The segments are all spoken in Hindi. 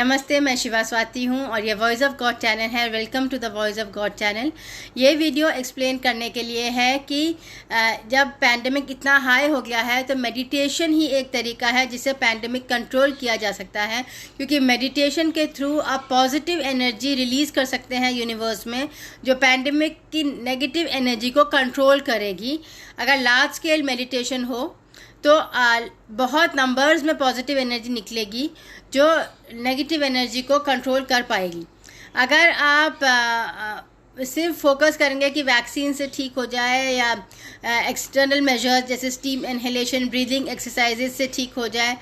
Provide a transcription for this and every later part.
नमस्ते, मैं शिवा स्वाति हूँ और ये वॉइस ऑफ गॉड चैनल है। Welcome to the voice of God channel. ये वीडियो एक्सप्लेन करने के लिए है कि जब पैंडेमिक इतना हाई हो गया है तो मेडिटेशन ही एक तरीका है जिससे पैंडेमिक कंट्रोल किया जा सकता है, क्योंकि मेडिटेशन के थ्रू आप पॉजिटिव एनर्जी रिलीज़ कर सकते हैं यूनिवर्स में, जो पैंडेमिक की नेगेटिव एनर्जी को कंट्रोल करेगी। अगर लार्ज स्केल मेडिटेशन हो तो बहुत नंबर्स में पॉजिटिव एनर्जी निकलेगी जो नेगेटिव एनर्जी को कंट्रोल कर पाएगी। अगर आप सिर्फ फोकस करेंगे कि वैक्सीन से ठीक हो जाए या एक्सटर्नल मेजर्स जैसे स्टीम इनहेलेशन, ब्रीदिंग एक्सरसाइजेज से ठीक हो जाए,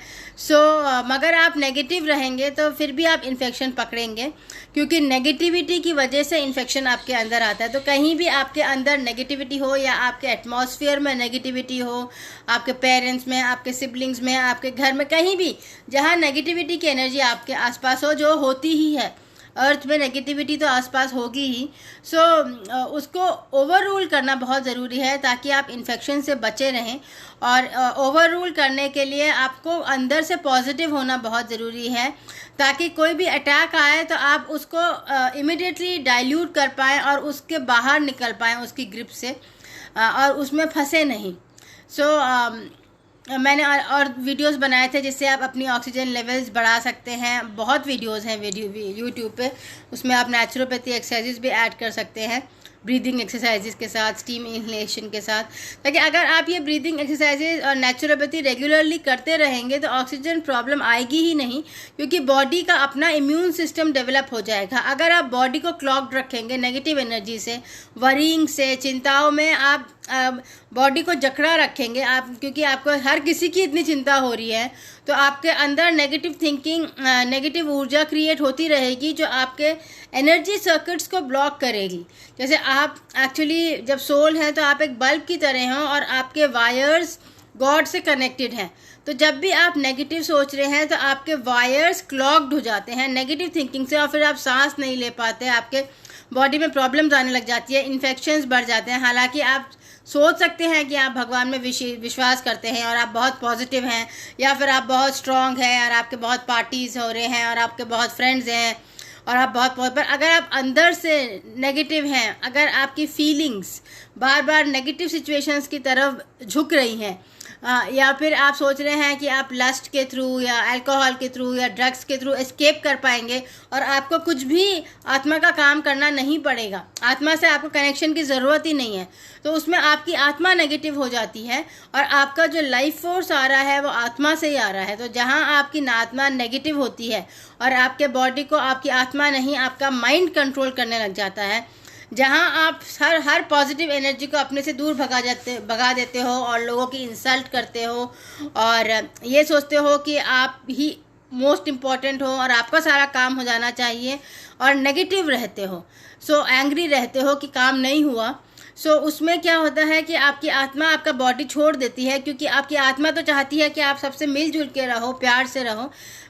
मगर आप नेगेटिव रहेंगे तो फिर भी आप इन्फेक्शन पकड़ेंगे, क्योंकि नेगेटिविटी की वजह से इन्फेक्शन आपके अंदर आता है। तो कहीं भी आपके अंदर नेगेटिविटी हो या आपके एटमॉस्फेयर में नेगेटिविटी हो, आपके पेरेंट्स में, आपके सिबलिंग्स में, आपके घर में, कहीं भी जहाँ नेगेटिविटी की एनर्जी आपके आसपास हो, जो होती ही है, अर्थ में नेगेटिविटी तो आसपास होगी ही। उसको ओवर रूल करना बहुत ज़रूरी है ताकि आप इन्फेक्शन से बचे रहें। और ओवर रूल करने के लिए आपको अंदर से पॉजिटिव होना बहुत ज़रूरी है, ताकि कोई भी अटैक आए तो आप उसको इमिडिएटली डाइल्यूट कर पाएँ और उसके बाहर निकल पाएँ उसकी ग्रिप से, और उसमें फंसे नहीं। मैंने और वीडियोस बनाए थे जिससे आप अपनी ऑक्सीजन लेवल्स बढ़ा सकते हैं। बहुत वीडियोस हैं यूट्यूब पे, उसमें आप नेचुरोपैथी एक्सरसाइजेज भी ऐड कर सकते हैं, ब्रीदिंग एक्सरसाइजेज के साथ, स्टीम इनहेलेशन के साथ, ताकि अगर आप ये ब्रीदिंग एक्सरसाइजेज और नेचुरोपैथी रेगुलरली करते रहेंगे तो ऑक्सीजन प्रॉब्लम आएगी ही नहीं, क्योंकि बॉडी का अपना इम्यून सिस्टम डेवलप हो जाएगा। अगर आप बॉडी को क्लॉग्ड रखेंगे नेगेटिव एनर्जी से, वरीइंग से, चिंताओं में आप बॉडी को जकड़ा रखेंगे आप, क्योंकि आपको हर किसी की इतनी चिंता हो रही है, तो आपके अंदर नेगेटिव थिंकिंग, नेगेटिव ऊर्जा क्रिएट होती रहेगी जो आपके एनर्जी सर्किट्स को ब्लॉक करेगी। जैसे आप एक्चुअली जब सोल हैं तो आप एक बल्ब की तरह हो और आपके वायर्स गॉड से कनेक्टेड हैं। तो जब भी आप नेगेटिव सोच रहे हैं तो आपके वायर्स क्लॉग्ड हो जाते हैं नेगेटिव थिंकिंग से, और फिर आप सांस नहीं ले पाते, आपके बॉडी में प्रॉब्लम्स आने लग जाती है, इन्फेक्शंस बढ़ जाते हैं। हालांकि आप सोच सकते हैं कि आप भगवान में विश्वास करते हैं और आप बहुत पॉजिटिव हैं, या फिर आप बहुत स्ट्रांग हैं और आपके बहुत पार्टीज हो रहे हैं और आपके बहुत फ्रेंड्स हैं और आप बहुत पर अगर आप अंदर से नेगेटिव हैं, अगर आपकी फीलिंग्स बार बार नेगेटिव सिचुएशंस की तरफ झुक रही हैं, या फिर आप सोच रहे हैं कि आप लस्ट के थ्रू या अल्कोहल के थ्रू या ड्रग्स के थ्रू एस्केप कर पाएंगे और आपको कुछ भी आत्मा का काम करना नहीं पड़ेगा, आत्मा से आपको कनेक्शन की ज़रूरत ही नहीं है, तो उसमें आपकी आत्मा नेगेटिव हो जाती है और आपका जो लाइफ फोर्स आ रहा है वो आत्मा से ही आ रहा है। तो जहाँ आपकी आत्मा नेगेटिव होती है और आपके बॉडी को आपकी आत्मा नहीं, आपका माइंड कंट्रोल करने लग जाता है, जहाँ आप हर पॉजिटिव एनर्जी को अपने से दूर भगा देते हो और लोगों की इंसल्ट करते हो और ये सोचते हो कि आप ही मोस्ट इम्पॉर्टेंट हो और आपका सारा काम हो जाना चाहिए, और नेगेटिव रहते हो, एंग्री रहते हो कि काम नहीं हुआ। उसमें क्या होता है कि आपकी आत्मा आपका बॉडी छोड़ देती है, क्योंकि आपकी आत्मा तो चाहती है कि आप सबसे मिलजुल के रहो, प्यार से रहो,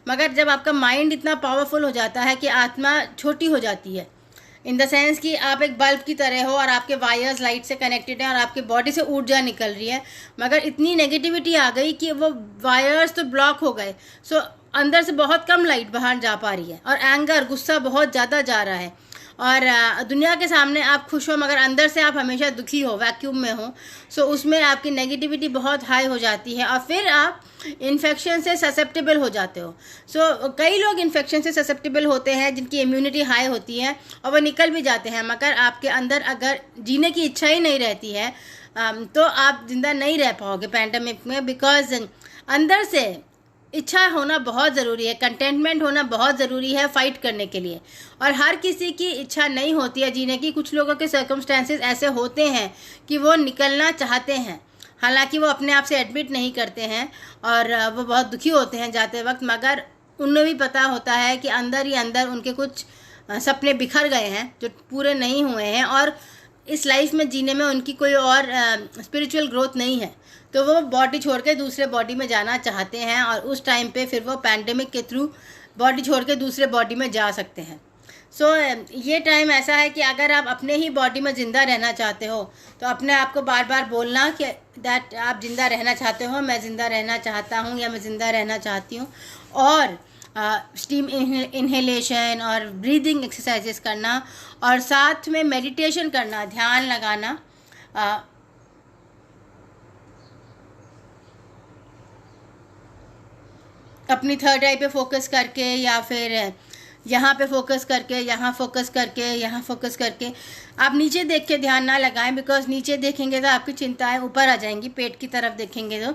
मगर जब आपका माइंड इतना पावरफुल हो जाता है कि आत्मा छोटी हो जाती है, इन द सेंस कि आप एक बल्ब की तरह हो और आपके वायर्स लाइट से कनेक्टेड हैं और आपकी बॉडी से ऊर्जा निकल रही है, मगर इतनी नेगेटिविटी आ गई कि वो वायर्स तो ब्लॉक हो गए, अंदर से बहुत कम लाइट बाहर जा पा रही है और एंगर, गुस्सा बहुत ज़्यादा जा रहा है, और दुनिया के सामने आप खुश हो मगर अंदर से आप हमेशा दुखी हो, वैक्यूम में हो। उसमें आपकी नेगेटिविटी बहुत हाई हो जाती है और फिर आप इन्फेक्शन से ससेप्टेबल हो जाते हो। कई लोग इन्फेक्शन से ससेप्टेबल होते हैं जिनकी इम्यूनिटी हाई होती है और वो निकल भी जाते हैं, मगर आपके अंदर अगर जीने की इच्छा ही नहीं रहती है तो आप जिंदा नहीं रह पाओगे पैंडेमिक में, बिकॉज अंदर से इच्छा होना बहुत ज़रूरी है, कंटेंटमेंट होना बहुत ज़रूरी है फाइट करने के लिए, और हर किसी की इच्छा नहीं होती है जीने की। कुछ लोगों के सर्कमस्टेंसेस ऐसे होते हैं कि वो निकलना चाहते हैं, हालांकि वो अपने आप से एडमिट नहीं करते हैं और वो बहुत दुखी होते हैं जाते वक्त, मगर उन्हें भी पता होता है कि अंदर ही अंदर उनके कुछ सपने बिखर गए हैं जो पूरे नहीं हुए हैं, और इस लाइफ में जीने में उनकी कोई और स्पिरिचुअल ग्रोथ नहीं है, तो वो बॉडी छोड़ के दूसरे बॉडी में जाना चाहते हैं, और उस टाइम पे फिर वो पैंडेमिक के थ्रू बॉडी छोड़ के दूसरे बॉडी में जा सकते हैं। ये टाइम ऐसा है कि अगर आप अपने ही बॉडी में ज़िंदा रहना चाहते हो तो अपने आप को बार बार बोलना कि दैट आप ज़िंदा रहना चाहते हो, मैं ज़िंदा रहना चाहता हूँ या मैं ज़िंदा रहना चाहती हूँ, और स्टीम इन्हेलेशन और ब्रीदिंग एक्सरसाइजेस करना, और साथ में मेडिटेशन करना, ध्यान लगाना। अपनी थर्ड आई पे फोकस करके, या फिर यहाँ पे फोकस करके, यहाँ फोकस करके, यहाँ फोकस करके। आप नीचे देख के ध्यान ना लगाएं, बिकॉज नीचे देखेंगे तो आपकी चिंताएं ऊपर आ जाएंगी। पेट की तरफ देखेंगे तो,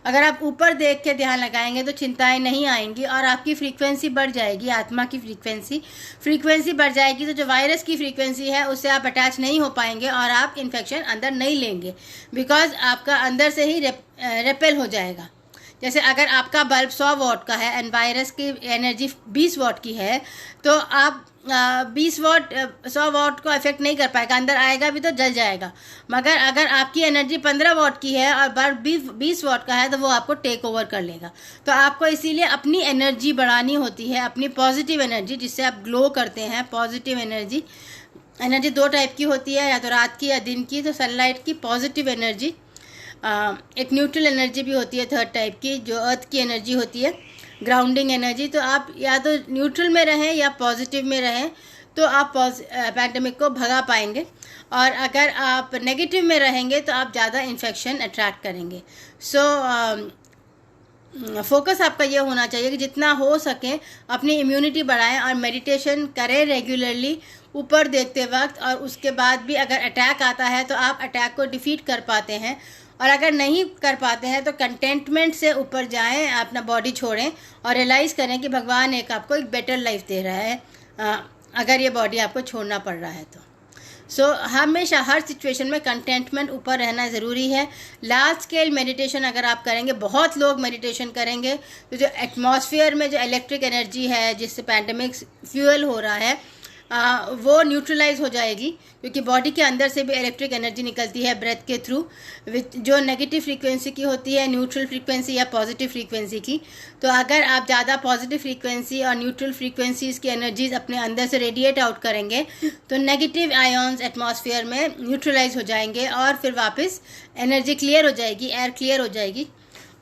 अगर आप ऊपर देख के ध्यान लगाएंगे तो चिंताएं नहीं आएंगी और आपकी फ्रीक्वेंसी बढ़ जाएगी। आत्मा की फ्रीक्वेंसी बढ़ जाएगी, तो जो वायरस की फ्रीक्वेंसी है उससे आप अटैच नहीं हो पाएंगे और आप इन्फेक्शन अंदर नहीं लेंगे, बिकॉज आपका अंदर से ही रेपेल हो जाएगा। जैसे अगर आपका बल्ब 100 वॉट का है एंड वायरस की एनर्जी 20 वॉट की है, तो आप 20 वॉट 100 वॉट को इफेक्ट नहीं कर पाएगा, अंदर आएगा भी तो जल जाएगा। मगर अगर आपकी एनर्जी 15 वॉट की है और बल्ब 20 वॉट का है, तो वो आपको टेक ओवर कर लेगा। तो आपको इसीलिए अपनी एनर्जी बढ़ानी होती है, अपनी पॉजिटिव एनर्जी, जिससे आप ग्लो करते हैं। पॉजिटिव एनर्जी 2 टाइप की होती है, या तो रात की या दिन की। तो सनलाइट की पॉजिटिव एनर्जी, एक न्यूट्रल एनर्जी भी होती है थर्ड टाइप की, जो अर्थ की एनर्जी होती है, ग्राउंडिंग एनर्जी। तो आप या तो न्यूट्रल में रहें या पॉजिटिव में रहें, तो आप पैंडेमिक को भगा पाएंगे। और अगर आप नेगेटिव में रहेंगे तो आप ज़्यादा इन्फेक्शन अट्रैक्ट करेंगे। सो फोकस आपका ये होना चाहिए कि जितना हो सके अपनी इम्यूनिटी बढ़ाएं और मेडिटेशन करें रेगुलरली ऊपर देखते वक्त। और उसके बाद भी अगर अटैक आता है तो आप अटैक को डिफीट कर पाते हैं, और अगर नहीं कर पाते हैं तो कंटेंटमेंट से ऊपर जाएं, अपना बॉडी छोड़ें और रियलाइज़ करें कि भगवान आपको एक बेटर लाइफ दे रहा है, अगर ये बॉडी आपको छोड़ना पड़ रहा है तो। सो हमेशा हर सिचुएशन में कंटेंटमेंट ऊपर रहना ज़रूरी है। लार्ज स्केल मेडिटेशन अगर आप करेंगे, बहुत लोग मेडिटेशन करेंगे, तो जो एटमॉस्फेयर में जो इलेक्ट्रिक एनर्जी है जिससे पैंडेमिक फ्यूल हो रहा है, वो न्यूट्रलाइज हो जाएगी, क्योंकि बॉडी के अंदर से भी इलेक्ट्रिक एनर्जी निकलती है ब्रेथ के थ्रू, जो नेगेटिव फ्रीक्वेंसी की होती है, न्यूट्रल फ्रीक्वेंसी या पॉजिटिव फ्रीक्वेंसी की। तो अगर आप ज़्यादा पॉजिटिव फ्रीक्वेंसी और न्यूट्रल फ्रीक्वेंसीज की एनर्जीज अपने अंदर से रेडिएट आउट करेंगे, तो नेगेटिव आयॉन्स एटमॉस्फेयर में न्यूट्रलाइज हो जाएंगे और फिर वापस एनर्जी क्लियर हो जाएगी, एयर क्लियर हो जाएगी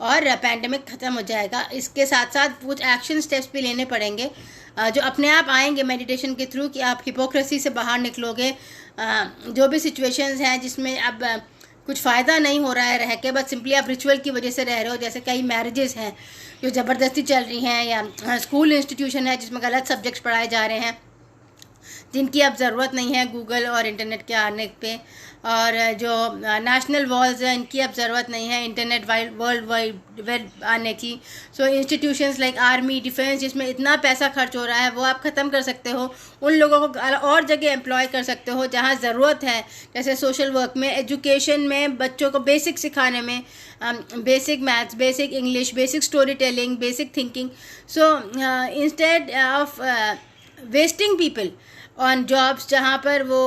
और पैंडेमिक ख़त्म हो जाएगा। इसके साथ साथ कुछ एक्शन स्टेप्स भी लेने पड़ेंगे जो अपने आप आएंगे मेडिटेशन के थ्रू, कि आप हिपोक्रेसी से बाहर निकलोगे। जो भी सिचुएशंस हैं जिसमें अब कुछ फ़ायदा नहीं हो रहा है रह के, बस सिंपली आप रिचुअल की वजह से रह रहे हो, जैसे कई मैरिजेस हैं जो ज़बरदस्ती चल रही हैं, या स्कूल इंस्टीट्यूशन है जिसमें गलत सब्जेक्ट्स पढ़ाए जा रहे हैं जिनकी अब ज़रूरत नहीं है गूगल और इंटरनेट के आने पे, और जो नेशनल वॉल्स हैं इनकी अब ज़रूरत नहीं है इंटरनेट वर्ल्ड वाइड वेब आने की। सो इंस्टीट्यूशंस लाइक आर्मी, डिफेंस, जिसमें इतना पैसा खर्च हो रहा है, वो आप ख़त्म कर सकते हो। उन लोगों को और जगह एम्प्लॉय कर सकते हो जहाँ ज़रूरत है, जैसे सोशल वर्क में, एजुकेशन में, बच्चों को बेसिक सिखाने में, basic maths, basic English, basic story telling, basic thinking. So instead of wasting people on jobs जहाँ पर वो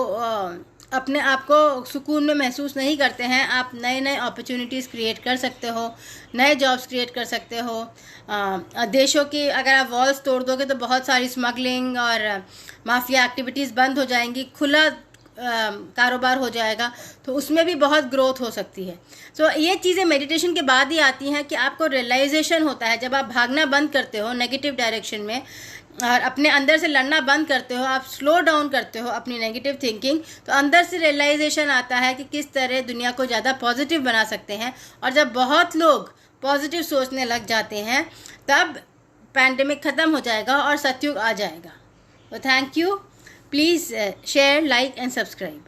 अपने आप को सुकून में महसूस नहीं करते हैं, आप नए नए अपॉर्चुनिटीज़ क्रिएट कर सकते हो, नए जॉब्स क्रिएट कर सकते हो। देशों की अगर आप वॉल्स तोड़ दोगे तो बहुत सारी स्मगलिंग और माफिया एक्टिविटीज़ बंद हो जाएंगी, खुला कारोबार हो जाएगा, तो उसमें भी बहुत ग्रोथ हो सकती है। सो ये चीज़ें मेडिटेशन के बाद ही आती हैं कि आपको रियलाइजेशन होता है। जब आप भागना बंद करते हो नेगेटिव डायरेक्शन में और अपने अंदर से लड़ना बंद करते हो, आप स्लो डाउन करते हो अपनी नेगेटिव थिंकिंग, तो अंदर से रियलाइजेशन आता है कि किस तरह दुनिया को ज़्यादा पॉजिटिव बना सकते हैं। और जब बहुत लोग पॉजिटिव सोचने लग जाते हैं, तब पैंडेमिक ख़त्म हो जाएगा और सतयुग आ जाएगा। तो thank you, please share, like and subscribe.